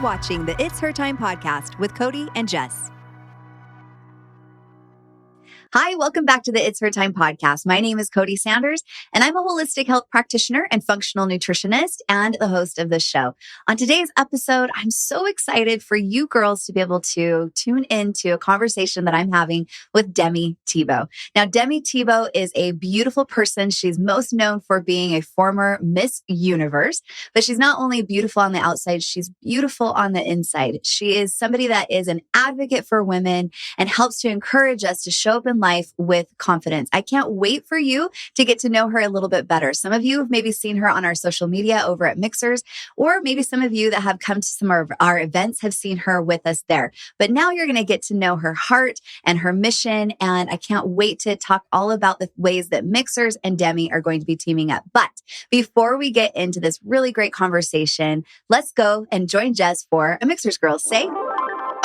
watching the It's Her Time podcast with Cody and Jess. Hi, welcome back to the It's Her Time podcast. My name is Cody Sanders, and I'm a holistic health practitioner and functional nutritionist and the host of this show. On today's episode, I'm so excited for you girls to be able to tune into a conversation that I'm having with Demi Tebow. Now, Demi Tebow is a beautiful person. She's most known for being a former Miss Universe, but she's not only beautiful on the outside, she's beautiful on the inside. She is somebody that is an advocate for women and helps to encourage us to show up in life with confidence. I can't wait for you to get to know her a little bit better. Some of you have maybe seen her on our social media over at Mixhers, or maybe some of you that have come to some of our events have seen her with us there. But now you're going to get to know her heart and her mission. And I can't wait to talk all about the ways that Mixhers and Demi are going to be teaming up. But before we get into this really great conversation, let's go and join Jess for a Mixhers Girls Say.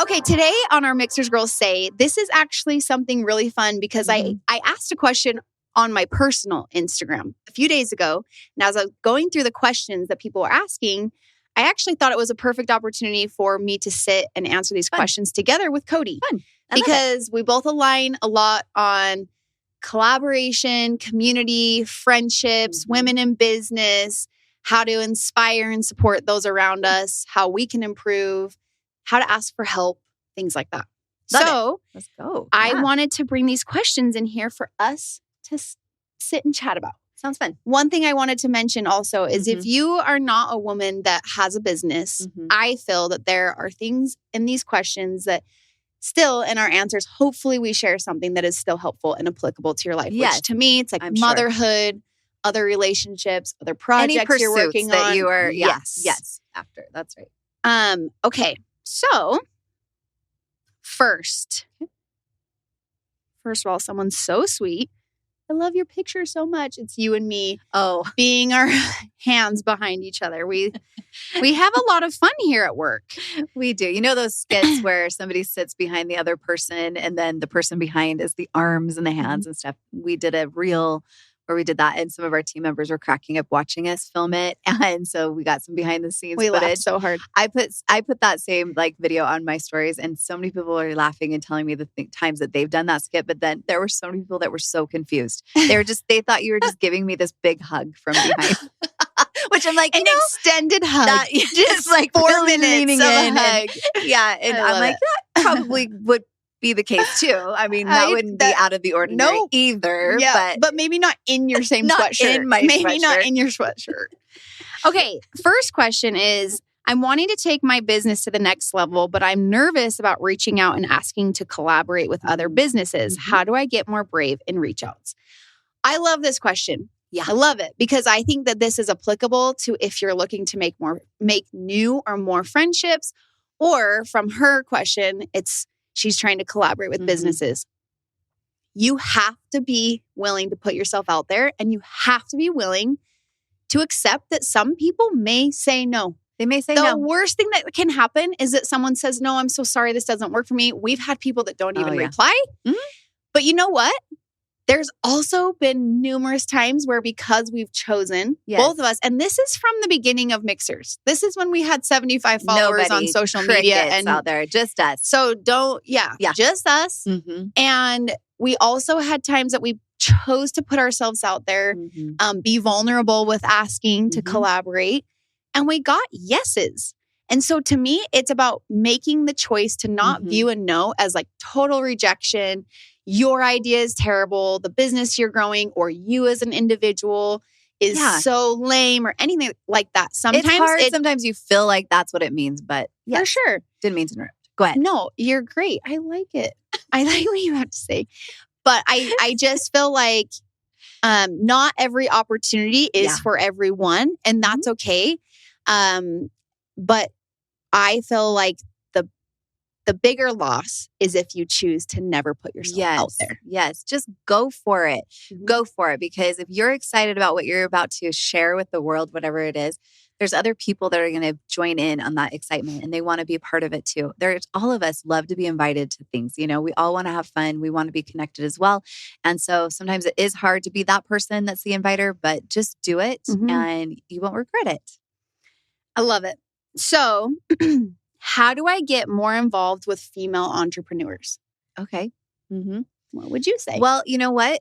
Okay, today on our Mixhers Girls Say, this is actually something really fun because I asked a question on my personal Instagram a few days ago. And as I was going through the questions that people were asking, I actually thought it was a perfect opportunity for me to sit and answer these questions together with Cody. Fun. Because we both align a lot on collaboration, community, friendships, women in business, how to inspire and support those around us, how we can improve, how to ask for help, things like that. Let's go. I wanted to bring these questions in here for us to sit and chat about. Sounds fun. One thing I wanted to mention also is if you are not a woman that has a business, I feel that there are things in these questions that still in our answers, hopefully we share something that is still helpful and applicable to your life. Yes. Which to me, it's like motherhood, other relationships, other Any projects you're working that on. You are, Yes. After. That's right. Okay. So, first of all, someone's so sweet. I love your picture so much. It's you and me being our hands behind each other. We have a lot of fun here at work. We do. You know those skits where somebody sits behind the other person and then the person behind is the arms and the hands and stuff. We did a reel where we did that, and some of our team members were cracking up watching us film it, and so we got some behind the scenes footage. We laughed so hard. I put that same video on my stories, and so many people are laughing and telling me the times that they've done that skit. But then there were so many people that were so confused. They thought you were just giving me this big hug from behind. Which I'm like, an extended hug, just like 4 minutes of a hug. And I'm like, that probably would be the case too. I mean, that wouldn't be out of the ordinary either. Yeah, but maybe not in your same sweatshirt. Maybe not in your sweatshirt. Okay, first question is, I'm wanting to take my business to the next level, but I'm nervous about reaching out and asking to collaborate with other businesses. How do I get more brave in reach outs? I love this question. Yeah, I love it because I think that this is applicable to if you're looking to make new or more friendships, or from her question, she's trying to collaborate with businesses. You have to be willing to put yourself out there, and you have to be willing to accept that some people may say no. They may say no. The worst thing that can happen is that someone says, no, I'm so sorry, this doesn't work for me. We've had people that don't even reply. But you know what? There's also been numerous times where because we've chosen, both of us, and this is from the beginning of Mixhers. This is when we had 75 followers on social media and out there, just us. So just us. And we also had times that we chose to put ourselves out there, be vulnerable with asking to collaborate, and we got yeses. And so to me, it's about making the choice to not view a no as like total rejection. Your idea is terrible. The business you're growing or you as an individual is so lame or anything like that. Sometimes it's hard. Sometimes you feel like that's what it means, but for sure. Didn't mean to interrupt. Go ahead. No, you're great. I like it. I like what you have to say. But I just feel like not every opportunity is for everyone, and that's okay. But I feel like the bigger loss is if you choose to never put yourself out there. Yes. Just go for it. Go for it. Because if you're excited about what you're about to share with the world, whatever it is, there's other people that are going to join in on that excitement and they want to be a part of it too. All of us love to be invited to things. You know, we all want to have fun. We want to be connected as well. And so sometimes it is hard to be that person that's the inviter, but just do it and you won't regret it. I love it. So How do I get more involved with female entrepreneurs? Okay. Mm-hmm. What would you say? Well, you know what?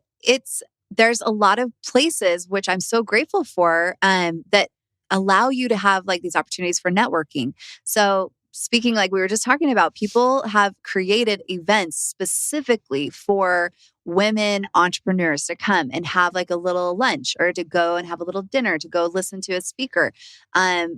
There's a lot of places, which I'm so grateful for, that allow you to have like these opportunities for networking. So speaking like we were just talking about, people have created events specifically for women entrepreneurs to come and have like a little lunch or to go and have a little dinner, to go listen to a speaker,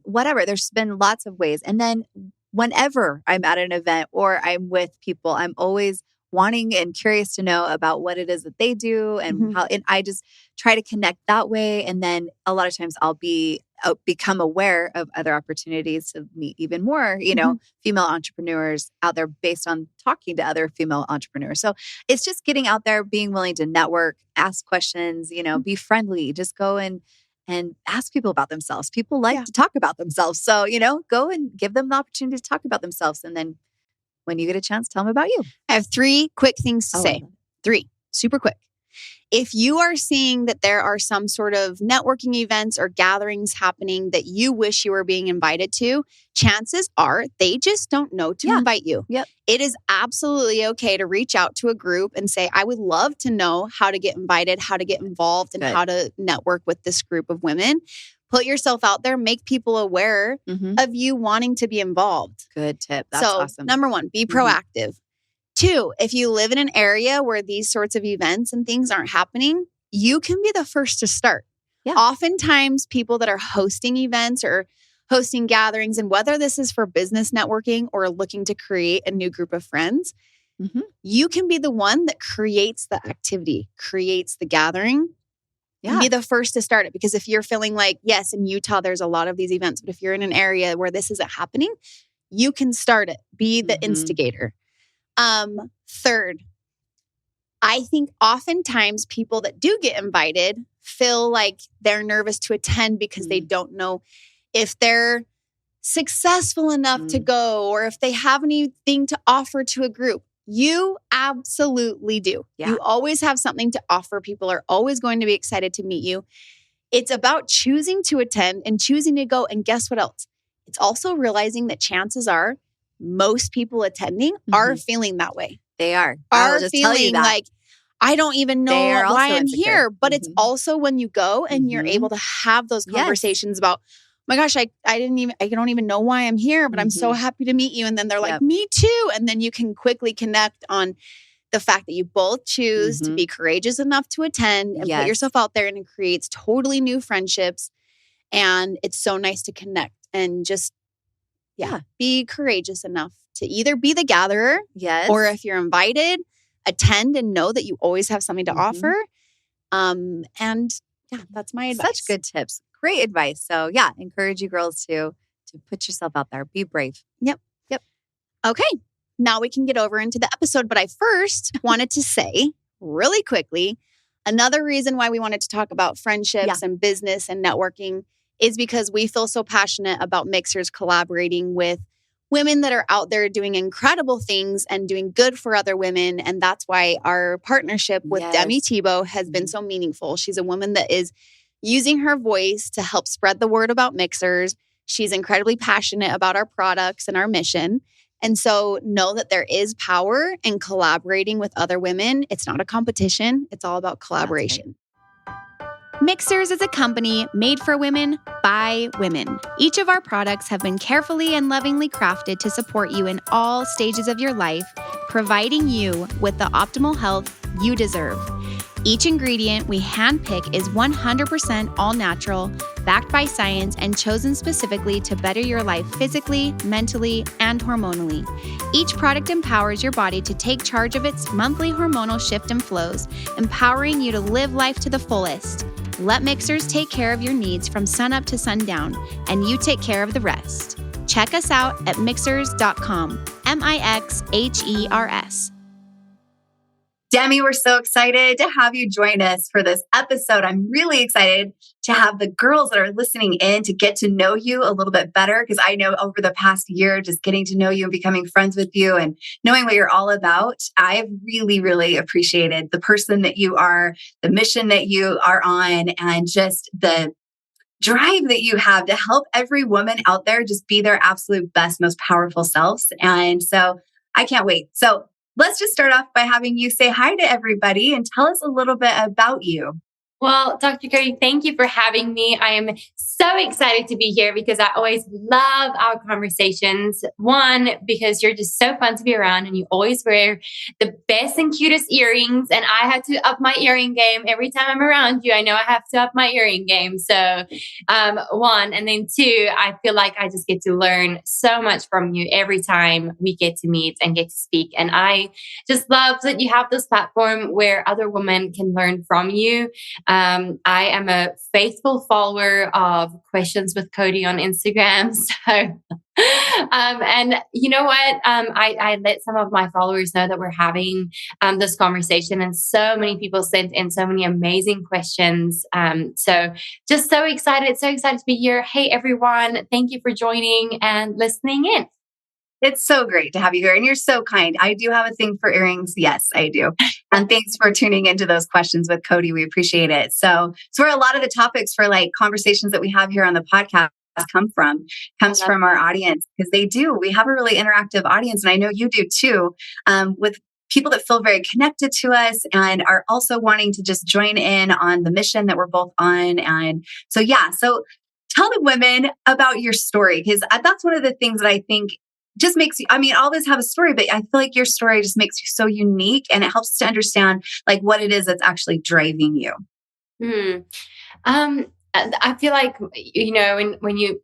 whatever. There's been lots of ways. And then whenever I'm at an event or I'm with people, I'm always wanting and curious to know about what it is that they do and how, and I just try to connect that way. And then a lot of times I'll become aware of other opportunities to meet even more, female entrepreneurs out there based on talking to other female entrepreneurs. So it's just getting out there, being willing to network, ask questions, be friendly, just go and ask people about themselves. People like to talk about themselves. So, go and give them the opportunity to talk about themselves. And then when you get a chance, tell them about you. I have 3 quick things to say. 3, super quick. If you are seeing that there are some sort of networking events or gatherings happening that you wish you were being invited to, chances are they just don't know to invite you. Yep. It is absolutely okay to reach out to a group and say, I would love to know how to get invited, how to get involved, and how to network with this group of women. Put yourself out there, make people aware of you wanting to be involved. Good tip. That's awesome. Number 1, be proactive. 2, if you live in an area where these sorts of events and things aren't happening, you can be the first to start. Yeah. Oftentimes, people that are hosting events or hosting gatherings, and whether this is for business networking or looking to create a new group of friends, you can be the one that creates the activity, creates the gathering. Yeah. Be the first to start it. Because if you're feeling like, yes, in Utah, there's a lot of these events, but if you're in an area where this isn't happening, you can start it. Be the instigator. 3rd, I think oftentimes people that do get invited feel like they're nervous to attend because they don't know if they're successful enough to go or if they have anything to offer to a group. You absolutely do. Yeah. You always have something to offer. People are always going to be excited to meet you. It's about choosing to attend and choosing to go. And guess what else? It's also realizing that chances are most people attending are feeling that way. They are feeling like, I don't even know why I'm here. But it's also when you go and you're able to have those conversations about, my gosh, I don't even know why I'm here, but I'm so happy to meet you. And then they're like, me too. And then you can quickly connect on the fact that you both choose to be courageous enough to attend and put yourself out there, and it creates totally new friendships. And it's so nice to connect and just, be courageous enough to either be the gatherer or if you're invited, attend and know that you always have something to offer. And that's my advice. Such good tips. Great advice. So encourage you girls to put yourself out there. Be brave. Yep. Okay. Now we can get over into the episode. But I first wanted to say really quickly, another reason why we wanted to talk about friendships and business and networking is because we feel so passionate about Mixhers collaborating with women that are out there doing incredible things and doing good for other women. And that's why our partnership with Demi Tebow has been so meaningful. She's a woman that is using her voice to help spread the word about Mixhers. She's incredibly passionate about our products and our mission. And so know that there is power in collaborating with other women. It's not a competition. It's all about collaboration. Mixhers is a company made for women by women. Each of our products have been carefully and lovingly crafted to support you in all stages of your life, providing you with the optimal health you deserve. Each ingredient we handpick is 100% all natural, backed by science, and chosen specifically to better your life physically, mentally, and hormonally. Each product empowers your body to take charge of its monthly hormonal shift and flows, empowering you to live life to the fullest. Let Mixhers take care of your needs from sunup to sundown, and you take care of the rest. Check us out at mixhers.com, Mixhers. Demi, we're so excited to have you join us for this episode. I'm really excited to have the girls that are listening in to get to know you a little bit better, because I know over the past year, just getting to know you and becoming friends with you and knowing what you're all about, I've really, really appreciated the person that you are, the mission that you are on, and just the drive that you have to help every woman out there just be their absolute best, most powerful selves. And so I can't wait. So let's just start off by having you say hi to everybody and tell us a little bit about you. Well, Dr. Cody, thank you for having me. I am so excited to be here because I always love our conversations. One, because you're just so fun to be around and you always wear the best and cutest earrings. And I had to up my earring game every time I'm around you. I know I have to up my earring game. So, one. And then two, I feel like I just get to learn so much from you every time we get to meet and get to speak. And I just love that you have this platform where other women can learn from you. I am a faithful follower of Questions with Cody on Instagram. So, and you know what? I let some of my followers know that we're having this conversation, and so many people sent in so many amazing questions. So just so excited to be here. Hey, everyone. Thank you for joining and listening in. It's so great to have you here. And you're so kind. I do have a thing for earrings. Yes, I do. And thanks for tuning into those questions with Cody. We appreciate it. So where a lot of the topics for like conversations that we have here on the podcast comes from our audience, because they do. We have a really interactive audience. And I know you do too, with people that feel very connected to us and are also wanting to just join in on the mission that we're both on. And so, so tell the women about your story, because that's one of the things that I think just makes you, all of us have a story, but I feel like your story just makes you so unique, and it helps to understand like what it is that's actually driving you. I feel like, when you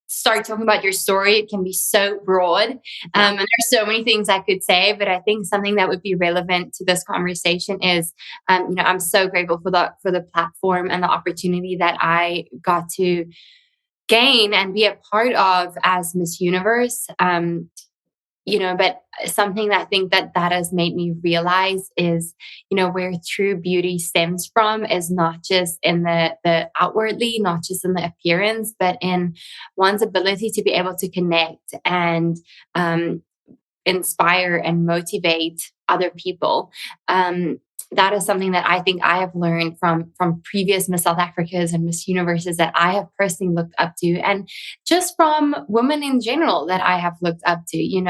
start talking about your story, it can be so broad. And there's so many things I could say, but I think something that would be relevant to this conversation is, I'm so grateful for the platform and the opportunity that I got to gain and be a part of as Miss Universe. But something that I think that has made me realize is, where true beauty stems from is not just in the outwardly, not just in the appearance, but in one's ability to be able to connect and inspire and motivate other people. That is something that I think I have learned from previous Miss South Africas and Miss Universes that I have personally looked up to, and just from women in general that I have looked up to. You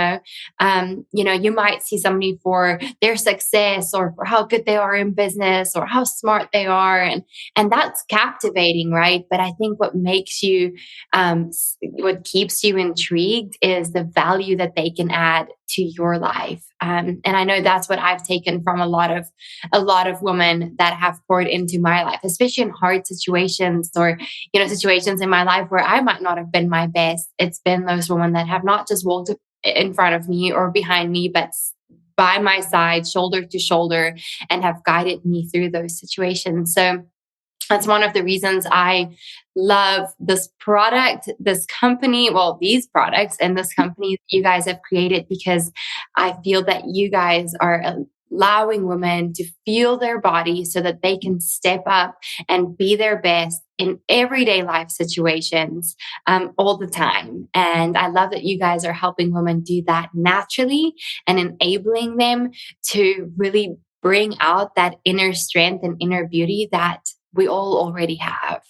might see somebody for their success or for how good they are in business or how smart they are, and that's captivating, right? But I think what makes you, what keeps you intrigued is the value that they can add to your life. And I know that's what I've taken from a lot of women that have poured into my life, especially in hard situations or, situations in my life where I might not have been my best. It's been those women that have not just walked in front of me or behind me, but by my side, shoulder to shoulder, and have guided me through those situations. So that's one of the reasons I love this product, this company, these products and this company you guys have created, because I feel that you guys are allowing women to feel their body so that they can step up and be their best in everyday life situations all the time. And I love that you guys are helping women do that naturally and enabling them to really bring out that inner strength and inner beauty that we all already have.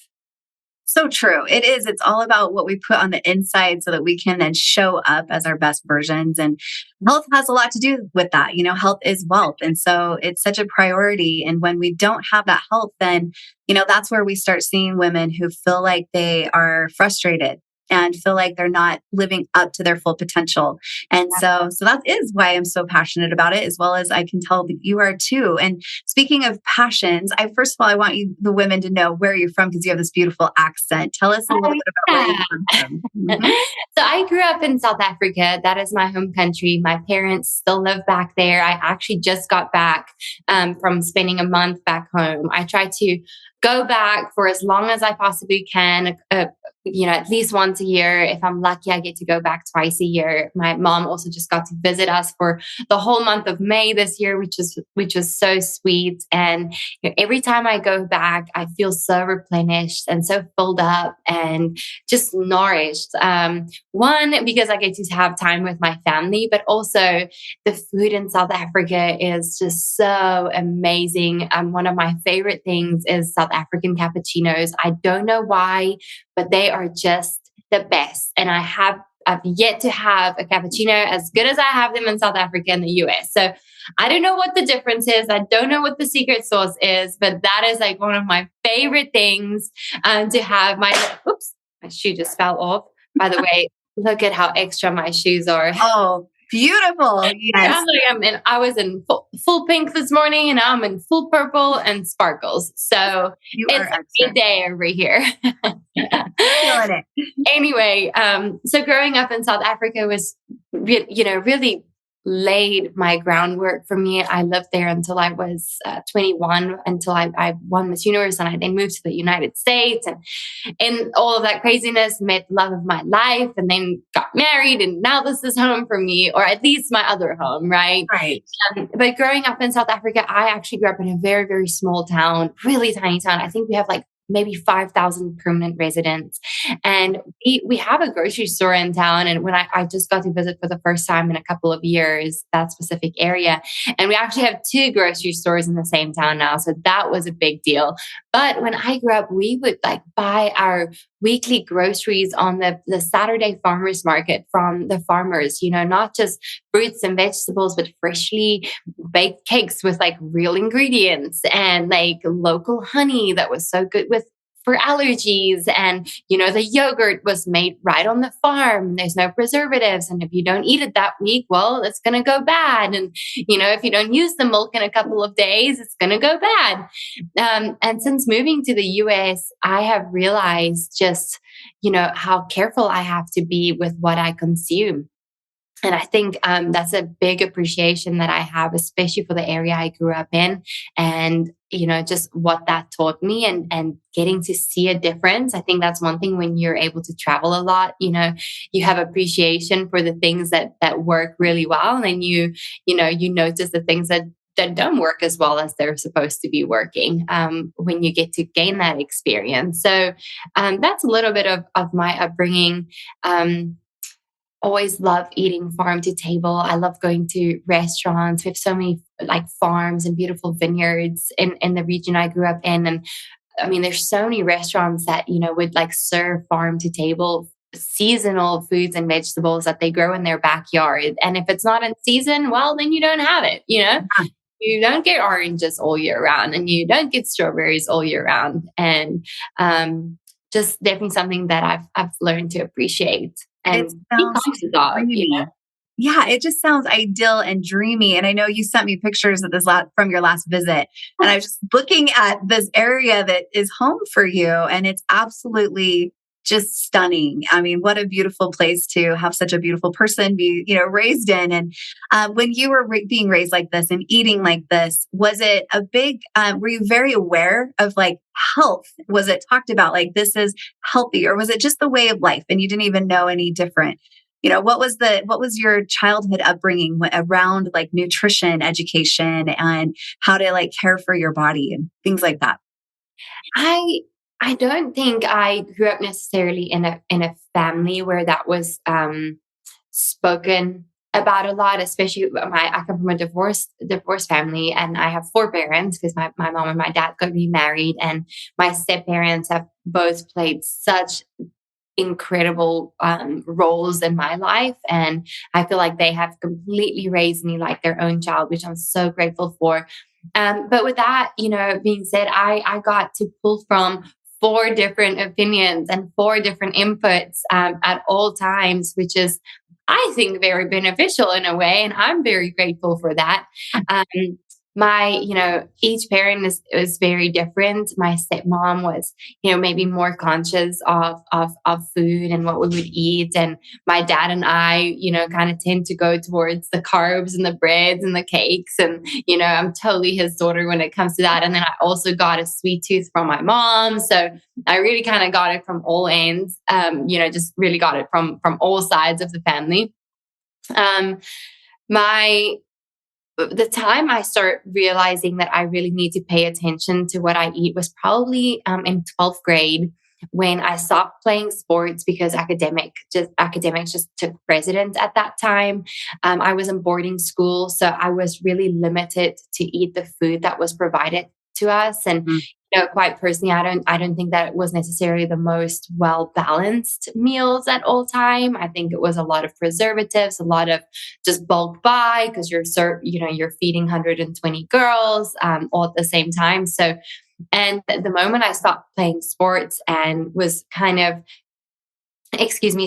So true. It is. It's all about what we put on the inside so that we can then show up as our best versions. And health has a lot to do with that. Health is wealth. And so it's such a priority. And when we don't have that health, then, that's where we start seeing women who feel like they are frustrated and feel like they're not living up to their full potential. And so that is why I'm so passionate about it, as well as I can tell that you are too. And speaking of passions, first of all, I want the women to know where you're from, because you have this beautiful accent. Tell us a little bit about where you're from. Mm-hmm. So I grew up in South Africa. That is my home country. My parents still live back there. I actually just got back from spending a month back home. I try to go back for as long as I possibly can, at least once a year. If I'm lucky, I get to go back twice a year. My mom also just got to visit us for the whole month of May this year, which was so sweet. And every time I go back, I feel so replenished and so filled up and just nourished. One, because I get to have time with my family, but also the food in South Africa is just so amazing. One of my favorite things is South African cappuccinos. I don't know why, but they are just the best. And I've yet to have a cappuccino as good as I have them in South Africa and the US. So I don't know what the difference is. I don't know what the secret sauce is, but that is like one of my favorite things to have. My shoe just fell off. By the way, look at how extra my shoes are. Oh, beautiful. Yes. I was in full pink this morning, and I'm in full purple and sparkles. So it's a great day over here. Feeling it. Anyway, so growing up in South Africa was, really laid my groundwork for me. I lived there until I was 21, until I won Miss Universe, and I then moved to the United States, and all of that craziness, met the love of my life, and then got married, and now this is home for me, or at least my other home, right? Right. But growing up in South Africa, I actually grew up in a very, very small town, really tiny town. I think we have like maybe 5,000 permanent residents. And we have a grocery store in town. And when I just got to visit for the first time in a couple of years, that specific area. And we actually have 2 grocery stores in the same town now. So that was a big deal. But when I grew up, we would like buy our weekly groceries on the Saturday farmers market from the farmers, not just fruits and vegetables, but freshly baked cakes with like real ingredients and like local honey that was so good for allergies. And, the yogurt was made right on the farm. There's no preservatives. And if you don't eat it that week, well, it's going to go bad. And, if you don't use the milk in a couple of days, it's going to go bad. And since moving to the US, I have realized just, how careful I have to be with what I consume. And I think that's a big appreciation that I have, especially for the area I grew up in, and, just what that taught me and getting to see a difference. I think that's one thing when you're able to travel a lot, you have appreciation for the things that work really well. And then you notice the things that don't work as well as they're supposed to be working when you get to gain that experience. So that's a little bit of my upbringing. Always love eating farm to table. I love going to restaurants. We have so many like farms and beautiful vineyards in the region I grew up in. And I mean, there's so many restaurants that, would like serve farm to table seasonal foods and vegetables that they grow in their backyard. And if it's not in season, well, then you don't have it, You don't get oranges all year round, and you don't get strawberries all year round. And just definitely something that I've learned to appreciate. And yeah, it just sounds ideal and dreamy. And I know you sent me pictures of this from your last visit, and I was just looking at this area that is home for you, and it's absolutely just stunning. I mean, what a beautiful place to have such a beautiful person be, raised in. And when you were being raised like this and eating like this, was it a big, were you very aware of like health? Was it talked about like this is healthy, or was it just the way of life and you didn't even know any different? What was your childhood upbringing around like nutrition education and how to like care for your body and things like that? I don't think I grew up necessarily in a family where that was spoken about a lot, especially I come from a divorced family, and I have 4 parents because my mom and my dad got remarried, and my step parents have both played such incredible roles in my life. And I feel like they have completely raised me like their own child, which I'm so grateful for. But with that, being said, I got to pull from 4 different opinions and 4 different inputs at all times, which is, I think, very beneficial in a way. And I'm very grateful for that. Each parent is very different. My stepmom was, maybe more conscious of food and what we would eat. And my dad and I, kind of tend to go towards the carbs and the breads and the cakes. And, I'm totally his daughter when it comes to that. And then I also got a sweet tooth from my mom. So I really kind of got it from all ends, just really got it from all sides of the family. The time I start realizing that I really need to pay attention to what I eat was probably in 12th grade, when I stopped playing sports because academics just took precedence at that time. I was in boarding school, so I was really limited to eat the food that was provided to us. And quite personally, I don't think that it was necessarily the most well balanced meals at all time. I think it was a lot of preservatives, a lot of just bulk buy because you're feeding 120 girls all at the same time. So, and the moment I stopped playing sports and was kind of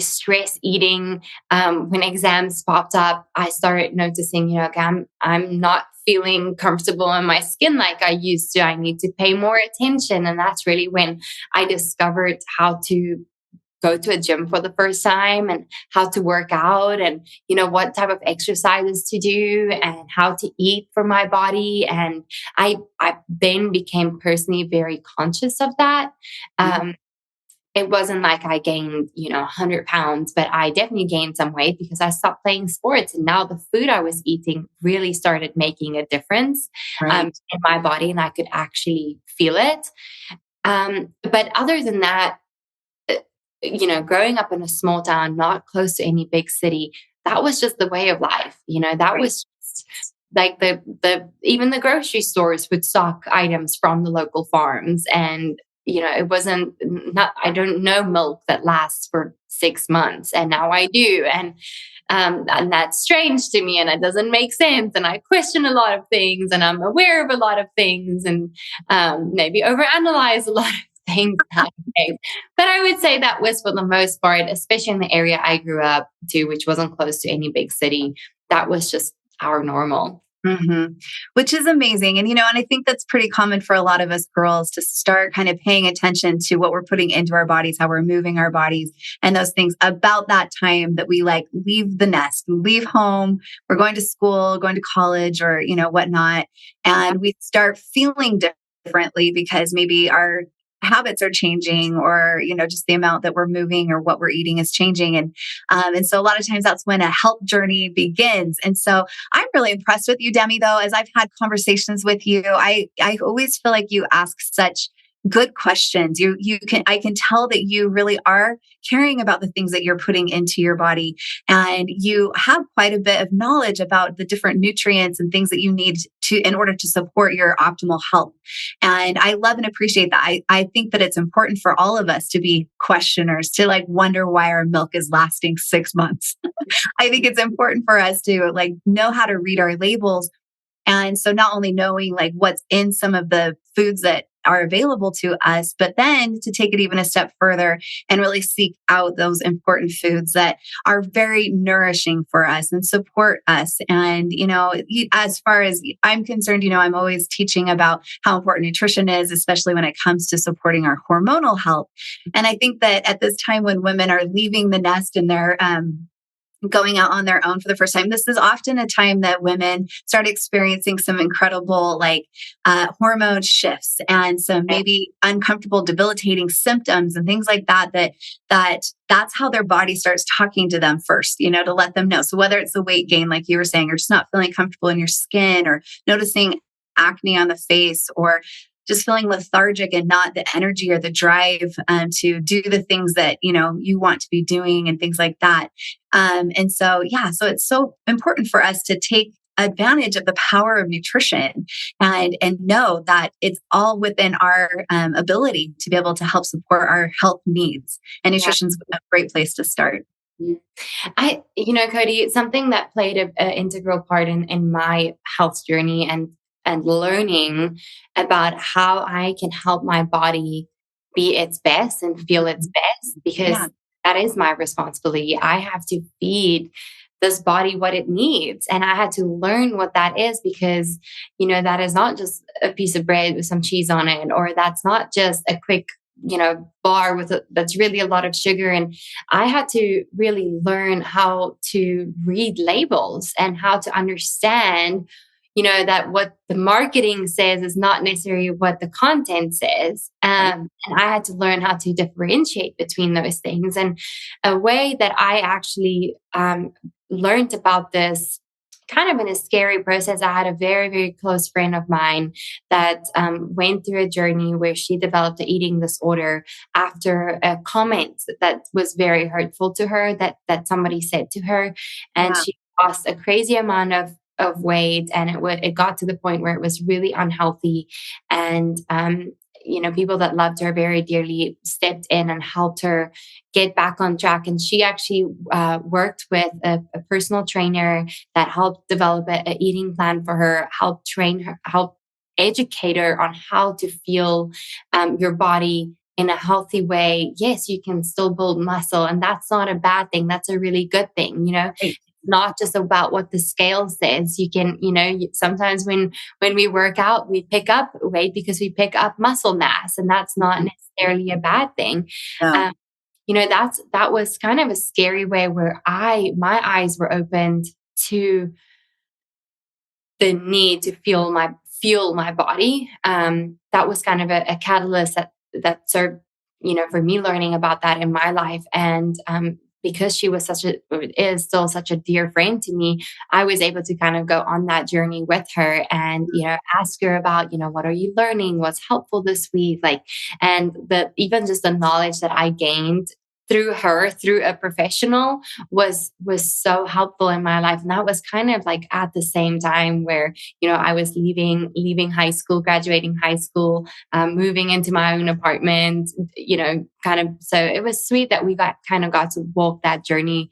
stress eating, when exams popped up, I started noticing, I'm not feeling comfortable in my skin like I used to. I need to pay more attention. And that's really when I discovered how to go to a gym for the first time and how to work out and, what type of exercises to do and how to eat for my body. And I then became personally very conscious of that. It wasn't like I gained, 100 pounds, but I definitely gained some weight because I stopped playing sports. And now the food I was eating really started making a difference in my body, and I could actually feel it. But other than that, growing up in a small town, not close to any big city, that was just the way of life. That was just like even the grocery stores would stock items from the local farms. And it wasn't I don't know milk that lasts for 6 months, and now I do. And that's strange to me, and it doesn't make sense. And I question a lot of things, and I'm aware of a lot of things, and maybe overanalyze a lot of things nowadays. But I would say that was, for the most part, especially in the area I grew up to, which wasn't close to any big city, that was just our normal. Which is amazing. And, and I think that's pretty common for a lot of us girls to start kind of paying attention to what we're putting into our bodies, how we're moving our bodies, and those things about that time that we leave the nest, leave home, we're going to school, going to college, or, whatnot. And we start feeling differently because maybe our habits are changing, or, just the amount that we're moving or what we're eating is changing. And so a lot of times that's when a health journey begins. And so I'm really impressed with you, Demi, though, as I've had conversations with you, I always feel like you ask such good questions. I can tell that you really are caring about the things that you're putting into your body, and you have quite a bit of knowledge about the different nutrients and things that you need in order to support your optimal health. And I love and appreciate that. I think that it's important for all of us to be questioners, to wonder why our milk is lasting 6 months. I think it's important for us to know how to read our labels. And so not only knowing what's in some of the foods that are available to us, but then to take it even a step further and really seek out those important foods that are very nourishing for us and support us. And, as far as I'm concerned, I'm always teaching about how important nutrition is, especially when it comes to supporting our hormonal health. And I think that at this time when women are leaving the nest and they're going out on their own for the first time, this is often a time that women start experiencing some incredible hormone shifts and some maybe uncomfortable, debilitating symptoms and things like that's how their body starts talking to them first, to let them know. So whether it's the weight gain, like you were saying, or just not feeling comfortable in your skin, or noticing acne on the face, or just feeling lethargic and not the energy or the drive to do the things that, you want to be doing and things like that. And so it's so important for us to take advantage of the power of nutrition and know that it's all within our ability to be able to help support our health needs. And nutrition's a great place to start. Cody, it's something that played an integral part in my health journey and learning about how I can help my body be its best and feel its best, because that is my responsibility. I have to feed this body what it needs. And I had to learn what that is, because, that is not just a piece of bread with some cheese on it, or that's not just a quick, bar that's really a lot of sugar. And I had to really learn how to read labels and how to understand that what the marketing says is not necessarily what the content says. And I had to learn how to differentiate between those things. And a way that I actually learned about this kind of in a scary process, I had a very, very close friend of mine that went through a journey where she developed an eating disorder after a comment that was very hurtful to her, that somebody said to her. And she lost a crazy amount of of weight, and it got to the point where it was really unhealthy. And people that loved her very dearly stepped in and helped her get back on track. And she actually worked with a personal trainer that helped develop an eating plan for her, helped train her, helped educate her on how to feel your body in a healthy way. Yes, you can still build muscle, and that's not a bad thing. That's a really good thing. It's not just about what the scale says. You can, sometimes when we work out, we pick up weight because we pick up muscle mass, and that's not necessarily a bad thing. No. That was kind of a scary way where my eyes were opened to the need to fuel my body. That was kind of a catalyst that served, for me learning about that in my life. And because she was is still such a dear friend to me, I was able to kind of go on that journey with her and, ask her about, what are you learning? What's helpful this week? And even just the knowledge that I gained through a professional was so helpful in my life. And that was kind of like at the same time where, I was leaving high school, graduating high school, moving into my own apartment, so it was sweet that we got to walk that journey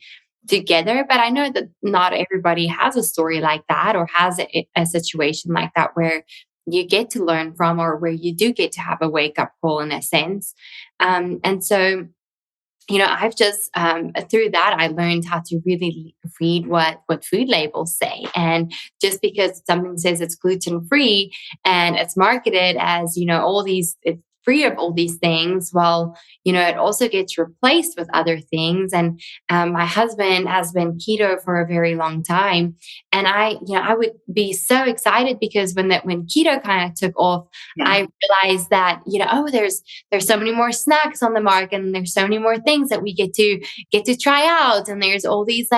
together. But I know that not everybody has a story like that or has a situation like that where you get to learn from, or where you do get to have a wake up call in a sense. And so, I've just, through that, I learned how to really read what food labels say. And just because something says it's gluten-free and it's marketed as, it's free of all these things, well, it also gets replaced with other things. And my husband has been keto for a very long time. And I would be so excited because when keto kind of took off, I realized that, there's so many more snacks on the market, and there's so many more things that we get to try out. And there's all these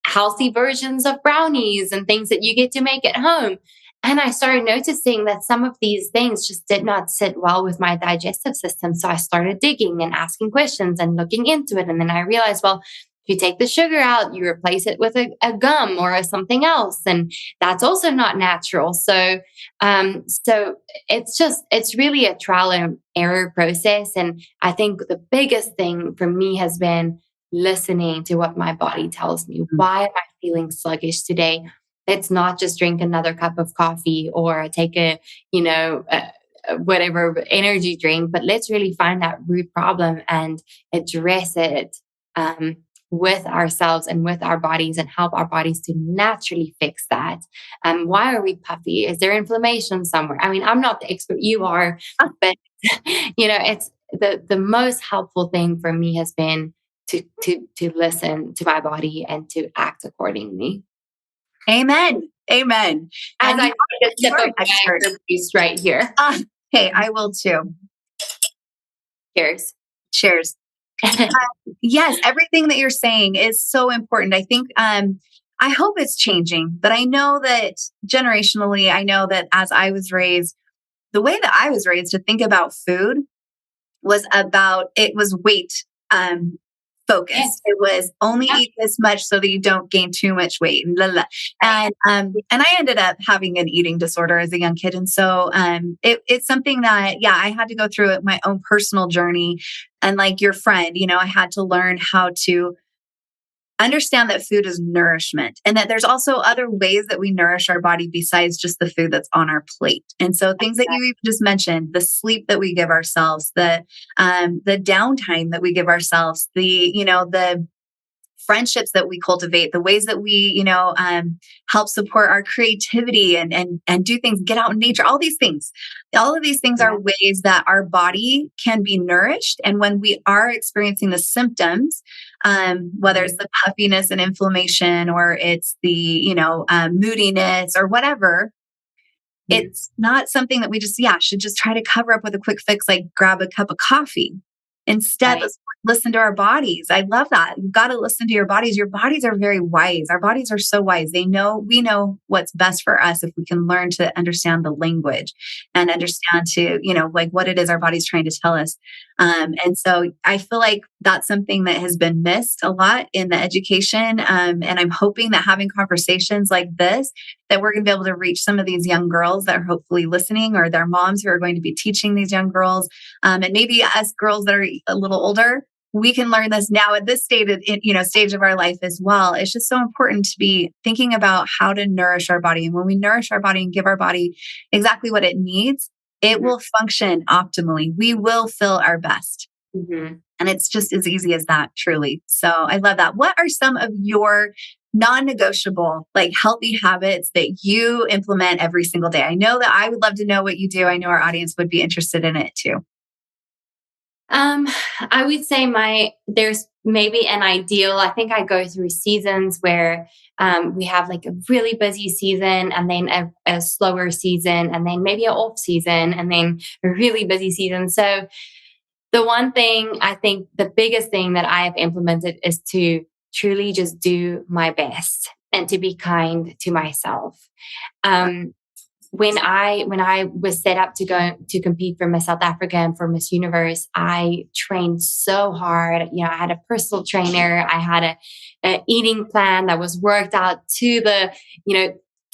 healthy versions of brownies and things that you get to make at home. And I started noticing that some of these things just did not sit well with my digestive system. So I started digging and asking questions and looking into it. And then I realized, well, if you take the sugar out, you replace it with a gum or something else. And that's also not natural. So it's really a trial and error process. And I think the biggest thing for me has been listening to what my body tells me. Why am I feeling sluggish today? Let's not just drink another cup of coffee or take whatever energy drink, but let's really find that root problem and address it with ourselves and with our bodies, and help our bodies to naturally fix that. Why are we puffy? Is there inflammation somewhere? I mean, I'm not the expert, you are, but it's the most helpful thing for me has been to listen to my body and to act accordingly. Amen. As I take a sip of my juice right here. Hey, I will too. Cheers. Yes, everything that you're saying is so important. I think, I hope it's changing, but I know that generationally, as I was raised, the way that I was raised to think about food was weight, focused. Yes. It was only eat this much so that you don't gain too much weight, and blah, blah. And I ended up having an eating disorder as a young kid. And so it's something that, I had to go through it, my own personal journey. And like your friend, I had to learn how to understand that food is nourishment, and that there's also other ways that we nourish our body besides just the food that's on our plate. And so things that you even just mentioned, the sleep that we give ourselves, the downtime that we give ourselves, the friendships that we cultivate, the ways that we, help support our creativity and do things, get out in nature, all of these things are ways that our body can be nourished. And when we are experiencing the symptoms, whether it's the puffiness and inflammation, or it's the, moodiness or whatever, it's not something that we just, should just try to cover up with a quick fix, like grab a cup of coffee. Instead, let's listen to our bodies. I love that. You've got to listen to your bodies. Your bodies are very wise. Our bodies are so wise. We know what's best for us if we can learn to understand the language and understand like what it is our body's trying to tell us. And so I feel like that's something that has been missed a lot in the education. And I'm hoping that having conversations like this, that we're going to be able to reach some of these young girls that are hopefully listening, or their moms who are going to be teaching these young girls. And maybe us girls that are a little older, we can learn this now at this stage of our life as well. It's just so important to be thinking about how to nourish our body. And when we nourish our body and give our body exactly what it needs, it will function optimally. We will feel our best. Mm-hmm. And it's just as easy as that, truly. So I love that. What are some of your non-negotiable, like healthy habits that you implement every single day? I know that I would love to know what you do. I know our audience would be interested in it too. I would say there's maybe an ideal. I think I go through seasons where we have like a really busy season, and then a slower season, and then maybe an off season, and then a really busy season. So the one thing, I think the biggest thing that I have implemented is to truly just do my best and to be kind to myself. When I was set up to go to compete for Miss South Africa and for Miss Universe, I trained so hard. I had a personal trainer. I had a eating plan that was worked out to the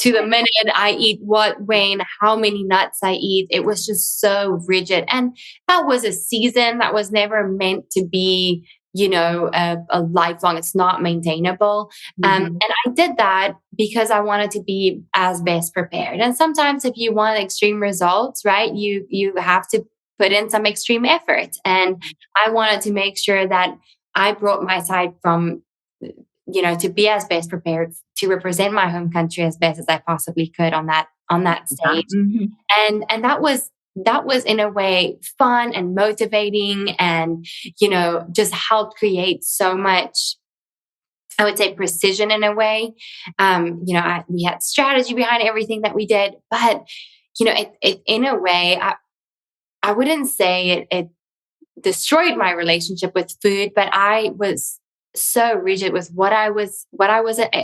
minute. I eat what, when, how many nuts I eat. It was just so rigid. And that was a season that was never meant to be a lifelong. It's not maintainable. And I did that because I wanted to be as best prepared. And sometimes if you want extreme results, right, you have to put in some extreme effort. And I wanted to make sure that I brought my side from, to be as best prepared to represent my home country as best as I possibly could on that stage. Mm-hmm. And that was in a way fun and motivating, and, just helped create so much, I would say, precision in a way. We had strategy behind everything that we did, but, it in a way, I wouldn't say it destroyed my relationship with food, but I was so rigid with what I was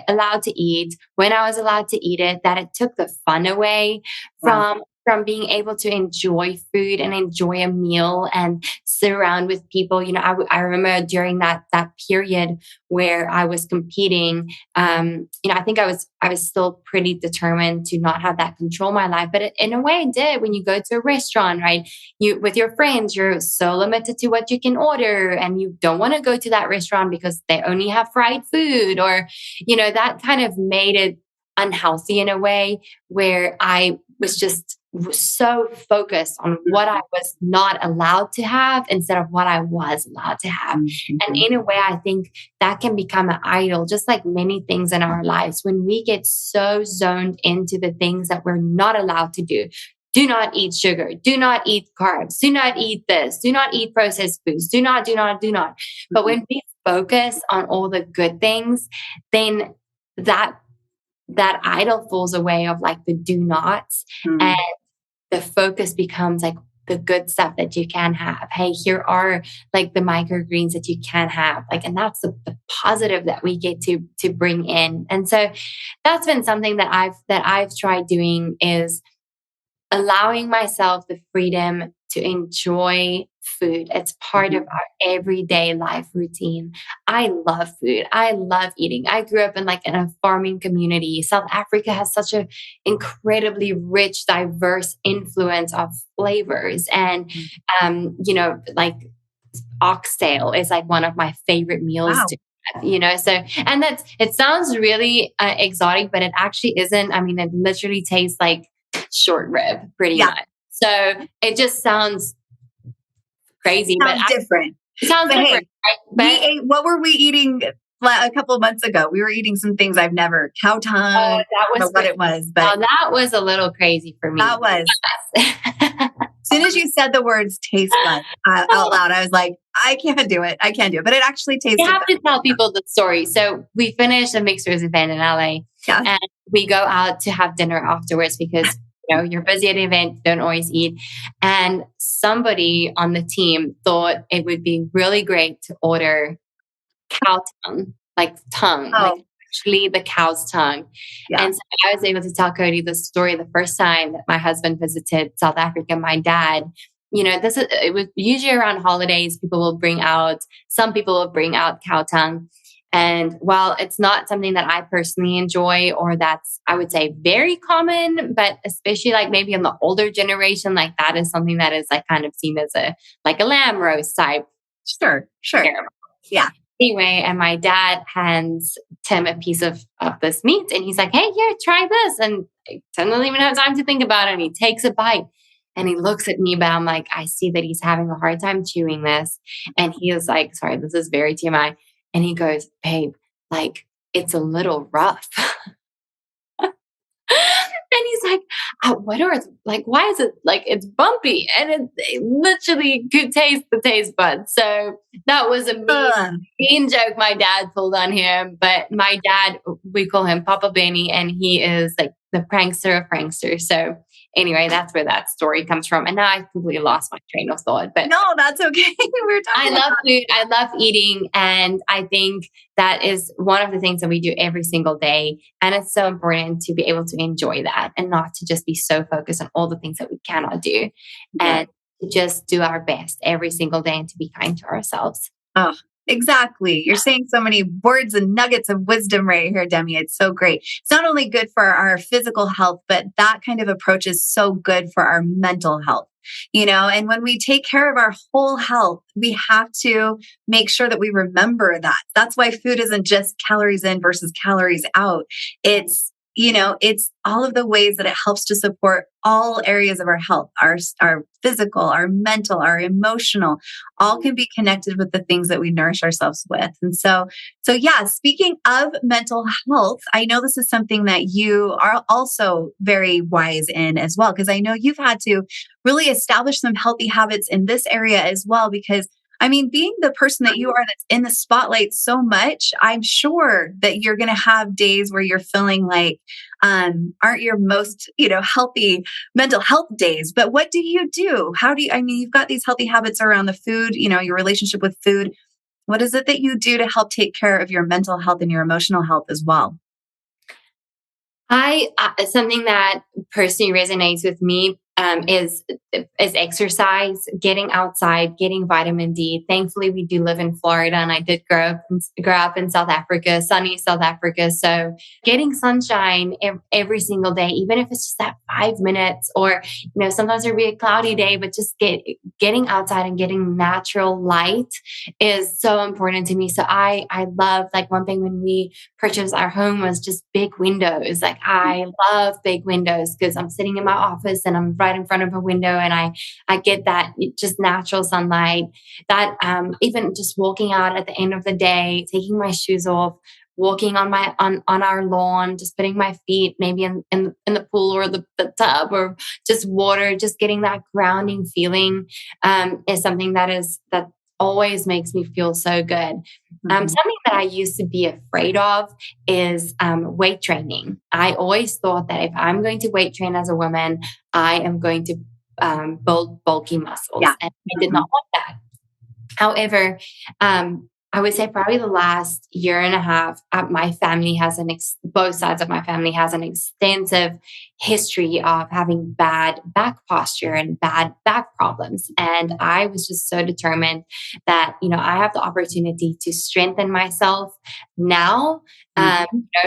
allowed to eat, when I was allowed to eat it, that it took the fun away from being able to enjoy food and enjoy a meal and sit around with people. I remember during that period where I was competing, I think I was still pretty determined to not have that control my life. But in a way it did. When you go to a restaurant, right, with your friends, you're so limited to what you can order, and you don't want to go to that restaurant because they only have fried food, or, that kind of made it unhealthy in a way, where I was so focused on what I was not allowed to have instead of what I was allowed to have. Mm-hmm. And in a way, I think that can become an idol, just like many things in our lives. When we get so zoned into the things that we're not allowed to do. Do not eat sugar. Do not eat carbs. Do not eat this. Do not eat processed foods. Do not. Mm-hmm. But when we focus on all the good things, then that idol falls away of like the do nots. Mm-hmm. And the focus becomes like the good stuff that you can have. Hey, here are like the microgreens that you can have. Like, and that's the positive that we get to bring in. And so that's been something that I've tried doing, is allowing myself the freedom to enjoy food. It's part of our everyday life routine. I love food. I love eating. I grew up in a farming community. South Africa has such an incredibly rich, diverse influence of flavors. And, like oxtail is like one of my favorite meals to have, so, and it sounds really exotic, but it actually isn't. I mean, it literally tastes like short rib pretty much. So it just sounds crazy, but different. It sounds different. Right? What were we eating a couple of months ago? We were eating some things I've never, cow tongue. Oh, that was what it was. But that was a little crazy for me. That was. As soon as you said the words taste buds out loud, I was like, I can't do it. But it actually tasted. You have to tell people the story. So we finished a Mixhers event in LA, and we go out to have dinner afterwards because you're busy at an event, don't always eat. And somebody on the team thought it would be really great to order cow tongue, like actually the cow's tongue. Yeah. And so I was able to tell Cody the story the first time that my husband visited South Africa. My dad, it was usually around holidays, some people will bring out cow tongue. And while it's not something that I personally enjoy, or that's, I would say, very common, but especially like maybe in the older generation, like that is something that is like kind of seen as a lamb roast type. Sure. Yeah. Anyway, and my dad hands Tim a piece of this meat, and he's like, "Hey, here, try this." And Tim doesn't even have time to think about it. And he takes a bite and he looks at me, but I'm like, I see that he's having a hard time chewing this. And he is like, sorry, this is very TMI. And he goes, "Babe, like, it's a little rough." And he's like, "What are it? Like, why is it like it's bumpy?" And it literally could taste the taste buds. So that was a mean joke my dad pulled on him. But my dad, we call him Papa Benny, and he is like the prankster of pranksters. So anyway, that's where that story comes from. And now I completely lost my train of thought. But no, that's okay. I love food. I love eating. And I think that is one of the things that we do every single day. And it's so important to be able to enjoy that and not to just be so focused on all the things that we cannot do, and to just do our best every single day and to be kind to ourselves. Oh, exactly. You're saying so many words and nuggets of wisdom right here, Demi. It's so great. It's not only good for our physical health, but that kind of approach is so good for our mental health. And when we take care of our whole health, we have to make sure that we remember that. That's why food isn't just calories in versus calories out. It's all of the ways that it helps to support all areas of our health, our physical, our mental, our emotional, all can be connected with the things that we nourish ourselves with. And so yeah, speaking of mental health, I know this is something that you are also very wise in as well, because I know you've had to really establish some healthy habits in this area as well, because being the person that you are that's in the spotlight so much, I'm sure that you're going to have days where you're feeling like aren't your most, healthy mental health days. But what do you do? How do you, you've got these healthy habits around the food, your relationship with food. What is it that you do to help take care of your mental health and your emotional health as well? Something that personally resonates with me is exercise, getting outside, getting vitamin D. Thankfully, we do live in Florida, and I did grow up in South Africa, sunny South Africa. So getting sunshine every single day, even if it's just that 5 minutes, or sometimes it'll be a cloudy day, but just getting outside and getting natural light is so important to me. So I love, like, one thing when we purchased our home was just big windows. Like, I love big windows because I'm sitting in my office and I'm right in front of a window, and I get that just natural sunlight. That even just walking out at the end of the day, taking my shoes off, walking on our lawn, just putting my feet maybe in the pool or the tub or just water, just getting that grounding feeling is something that always makes me feel so good. Something that I used to be afraid of is weight training. I always thought that if I'm going to weight train as a woman, I am going to build bulky muscles. Yeah. And I did not want that. However, I would say probably the last year and a half, my family has both sides of my family has an extensive history of having bad back posture and bad back problems. And I was just so determined that, I have the opportunity to strengthen myself now,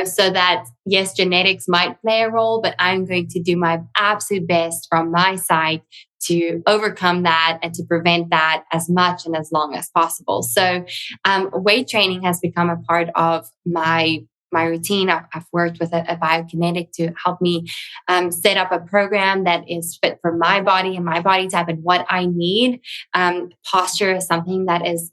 so that, yes, genetics might play a role, but I'm going to do my absolute best from my side to overcome that and to prevent that as much and as long as possible. So weight training has become a part of my routine. I've worked with a biokinetic to help me set up a program that is fit for my body and my body type and what I need. Posture is something that is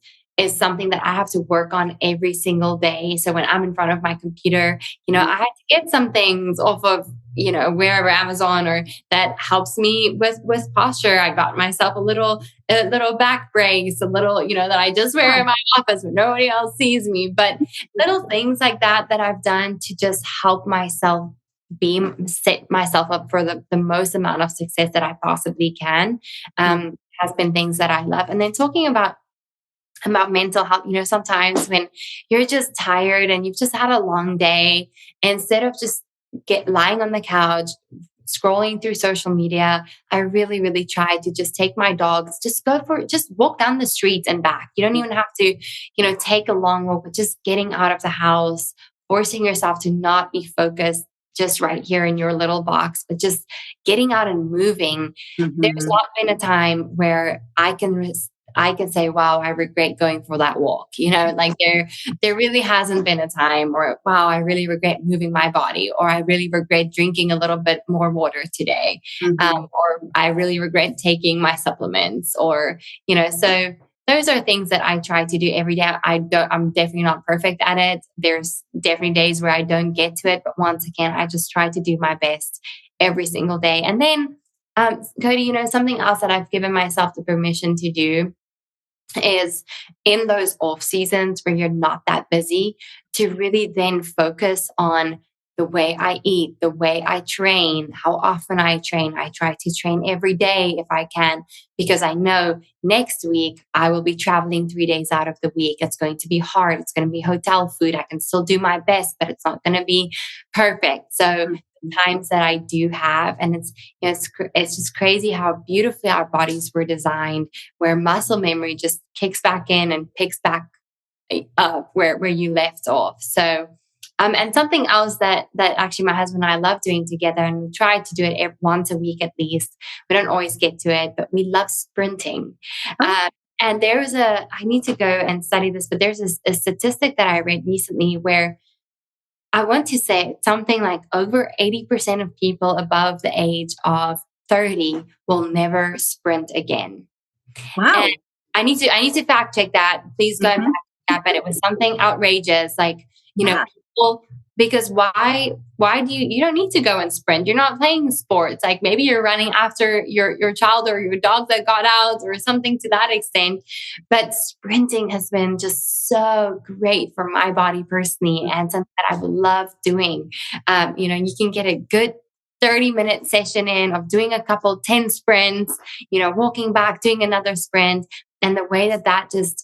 something that I have to work on every single day. So when I'm in front of my computer, I had to get some things off of, wherever Amazon or that helps me with posture. I got myself a little back brace, a little, that I just wear in my office when nobody else sees me. But little things like that I've done to just help myself set myself up for the most amount of success that I possibly can, has been things that I love. And then talking about mental health, sometimes when you're just tired and you've just had a long day, instead of just lying on the couch, scrolling through social media, I really, really try to just take my dogs, just walk down the streets and back. You don't even have to, take a long walk, but just getting out of the house, forcing yourself to not be focused just right here in your little box, but just getting out and moving. There's not been a time where I can say, wow, I regret going for that walk. Like there really hasn't been a time where, wow, I really regret moving my body, or I really regret drinking a little bit more water today. Or I really regret taking my supplements, or, so those are things that I try to do every day. I'm definitely not perfect at it. There's definitely days where I don't get to it. But once again, I just try to do my best every single day. And then, Cody, something else that I've given myself the permission to do is in those off seasons where you're not that busy, to really then focus on the way I eat, the way I train, how often I train. I try to train every day if I can, because I know next week I will be traveling 3 days out of the week. It's going to be hard. It's going to be hotel food. I can still do my best, but it's not going to be perfect. So times that I do have, and it's just crazy how beautifully our bodies were designed, where muscle memory just kicks back in and picks back up where you left off. So and something else that actually my husband and I love doing together, and we try to do it once a week at least. We don't always get to it, but we love sprinting. And I need to go and study this, but there's a statistic that I read recently where I want to say something like over 80% of people above the age of 30 will never sprint again. Wow. And I need to fact check that. Please go and fact check that. But it was something outrageous. Like, people, because why do you don't need to go and sprint. You're not playing sports. Like maybe you're running after your child or your dog that got out or something to that extent. But sprinting has been just so great for my body personally, and something that I would love doing. You can get a good 30-minute session in of doing a couple 10 sprints, walking back, doing another sprint. And the way that just